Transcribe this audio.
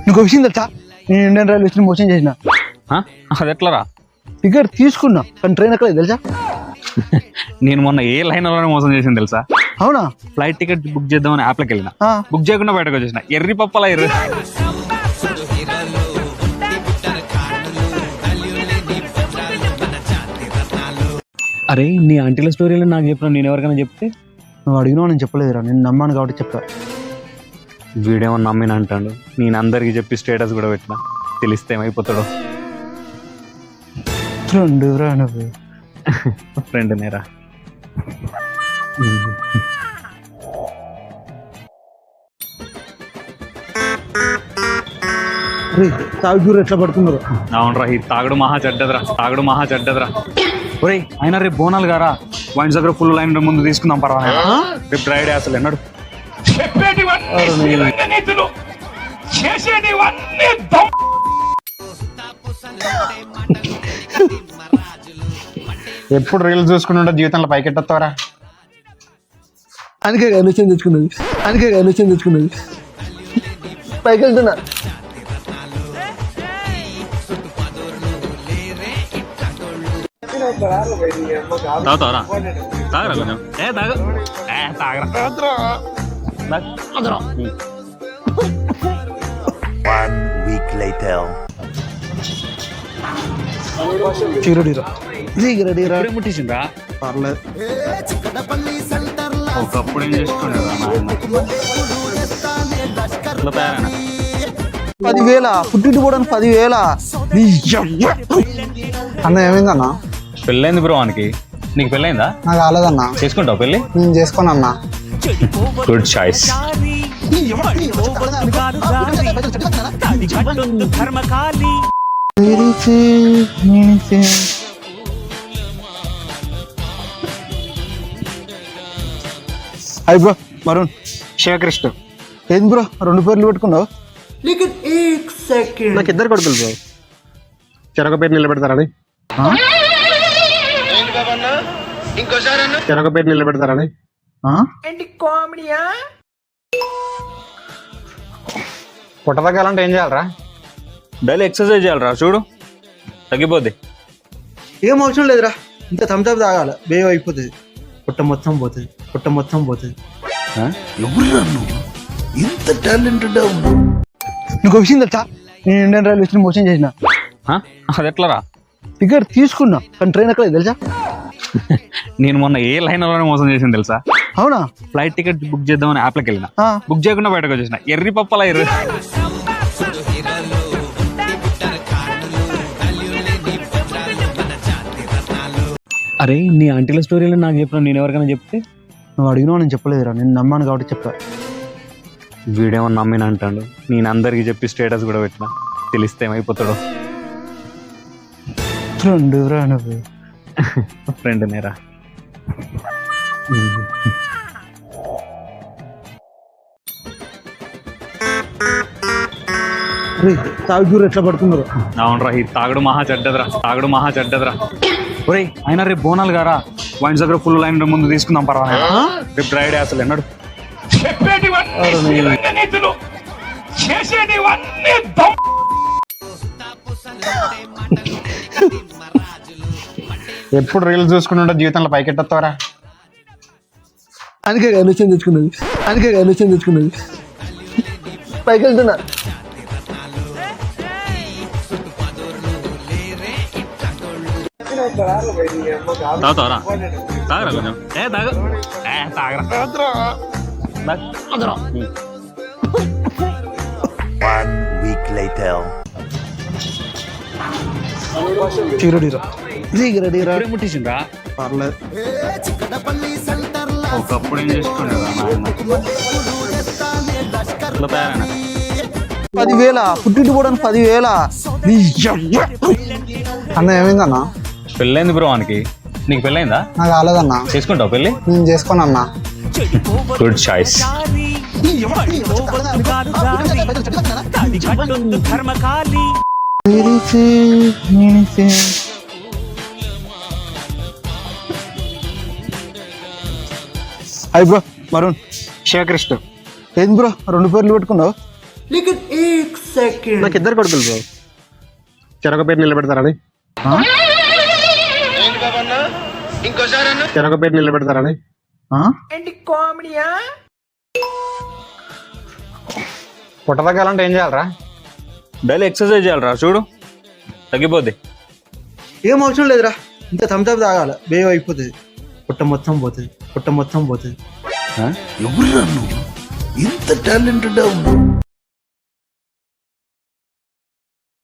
నీకు విషయం తెలుసా, నేను ఇండియన్ రైల్వేస్ని మోసం చేసిన. అది ఎట్లరా? టికెట్ తీసుకున్నా కానీ ట్రైన్ ఎక్కలేదు తెలుసా. నేను మొన్న ఏ లైన్లోనే మోసం చేసింది తెలుసా? అవునా? ఫ్లైట్ టికెట్ బుక్ చేద్దామని యాప్లోకి వెళ్ళిన, బుక్ చేయకుండా బయటకు వచ్చేసిన. ఎర్రి పప్పలా ఎర్రి. అరే నీ ఆంటీల స్టోరీలో నాకు చెప్పిన, నేను ఎవరికైనా చెప్తే నువ్వు అడిగినా నేను చెప్పలేదురా, నేను నమ్మాను కాబట్టి చెప్పా. వీడేమో నమ్మిన అంటాడు, నేను అందరికి చెప్పి స్టేటస్ కూడా పెట్టిన, తెలిస్తే ఏమైపోతాడు. నువ్వు ఫ్రెండ్ నేరా. తాగుడు ఎట్లా పడుతున్నారు? అవునరా, ఈ తాగుడు మహా చెడ్డదరా. ఒరే అయినా రేపు బోనాలు గారా, వైన్స్ దగ్గర ఫుల్ లైన్ ముందు తీసుకుందాం పర్వాలేదు. రేపు డ్రై డే అసలు ఎన్నాడు. ఎప్పుడు రీల్స్ చూసుకుంటుంటే జీవితంలో పైకెట్టొస్తావరా? అందుకే అనుచయం తెచ్చుకున్నది. పైకి వెళ్తున్నా. తాగుతావరా? తాగరా కొంచెం. తాగరా. ముట్టించిండ్రా? పర్లేదు. ఒకప్పుడు ఏం చేసుకునేదా 10,000 పుట్టింటి పోవడానికి 10,000. అన్న ఏమైందన్నా? పెళ్ళైంది బ్రో వానికి. నీకు పెళ్ళైందా? నాకు కాలేదన్నా. చేసుకుంటావు పెళ్ళి? నేను చేసుకోనన్నా. Good choice. Hi bro, Varun. Shivakrishna. ఏంది బ్రో 2 పేర్లు పెట్టుకున్నావు? నాకు 2 కొడుకులు బ్రో. చెరొక పేరు నిలబెడతారని. చెరొక పేరు నిలబెడతారని. పుట్ట తగ్గాలంటే ఏం చేయాలరా? డైలీ ఎక్సర్సైజ్ చేయాలరా, చూడు తగ్గిపోద్ది. ఏం అవసరం లేదురా, ఇంత థమ్స్అప్ తాగాలి, బేవ్ అయిపోతుంది. పుట్ట మొత్తం పోతుంది. ఇంత టాలెంటెడ్. నీకు విషయం తెలుసా, నేను ఇండియన్ రైల్వేస్ని మోసం చేసిన. అది ఎట్లరా? టికెట్ తీసుకున్నా కానీ ట్రైన్ ఎక్కలేదు తెలుసా. నేను మొన్న ఏ లైన్లోనే మోసం చేసింది తెలుసా? అవునా? ఫ్లైట్ టికెట్ బుక్ చేద్దామని యాప్లోకి వెళ్ళిన, బుక్ చేయకుండా బయటకు వచ్చేసిన. ఎర్రి పప్పలా ఎర్రి. అరే నీ ఆంటీల స్టోరీలో నాకు చెప్పిన, నేను ఎవరికైనా చెప్తే నువ్వు అడిగినా నేను చెప్పలేదురా, నేను నమ్మాను కాబట్టి చెప్పా. వీడేమో నమ్మిన అంటాడు, నేను అందరికి చెప్పి స్టేటస్ కూడా పెట్టిన, తెలిస్తే ఏమైపోతాడు. నువ్వు ఫ్రెండ్ నేరా. తాగుడు ఎట్లా పడుతున్నారు? అవునరా, ఈ తాగుడు మహా చెడ్డదరా. ఒరే అయినా రేపు బోనాలు గారా, వైన్స్ దగ్గర ఫుల్ లైన్ ముందు తీసుకుందాం పర్వాలేదు. రేపు డ్రై డే అసలు ఎన్నాడు. ఎప్పుడు రీల్స్ చూసుకుంటుంటే జీవితంలో పైకెట్టొస్తావరా? అందుకే అనుచయం తెచ్చుకున్నది. పైకి వెళ్తున్నా. తాగుతావరా? తాగరా కొంచెం. తాగరా. ముట్టించిండ్రా? పర్లేదు. ఒకప్పుడు ఏం చేసుకునేదా 10,000 పుట్టింటి పోవడానికి 10,000. అన్న ఏమైందన్నా? పెళ్ళైంది బ్రో వానికి. నీకు పెళ్ళైందా? నాకు కాలేదన్నా. చేసుకుంటావు పెళ్ళి? నేను చేసుకోనన్నా. Good choice. Hi bro, Varun. Shivakrishna. ఏంది బ్రో 2 పేర్లు పెట్టుకున్నావు? సెకండ్. నాకు ఇద్దరు కొడుకులు బ్రో, చెరొక పేరు నిలబెడతారని. చెరొక పేరు నిలబెడతారని. పొట్ట తగ్గాలంటే ఏం చేయాలరా? డైలీ ఎక్సర్సైజ్ చేయాలరా, చూడు తగ్గిపోద్ది. ఏం అవసరం లేదురా, ఇంత థమ్స్అప్ తాగాల, బేవ్ అయిపోతుంది, పొట్ట మొత్తం పోతుంది, పొట్ట మొత్తం పోతుంది. ఎవరు ఇంత టాలెంటెడ్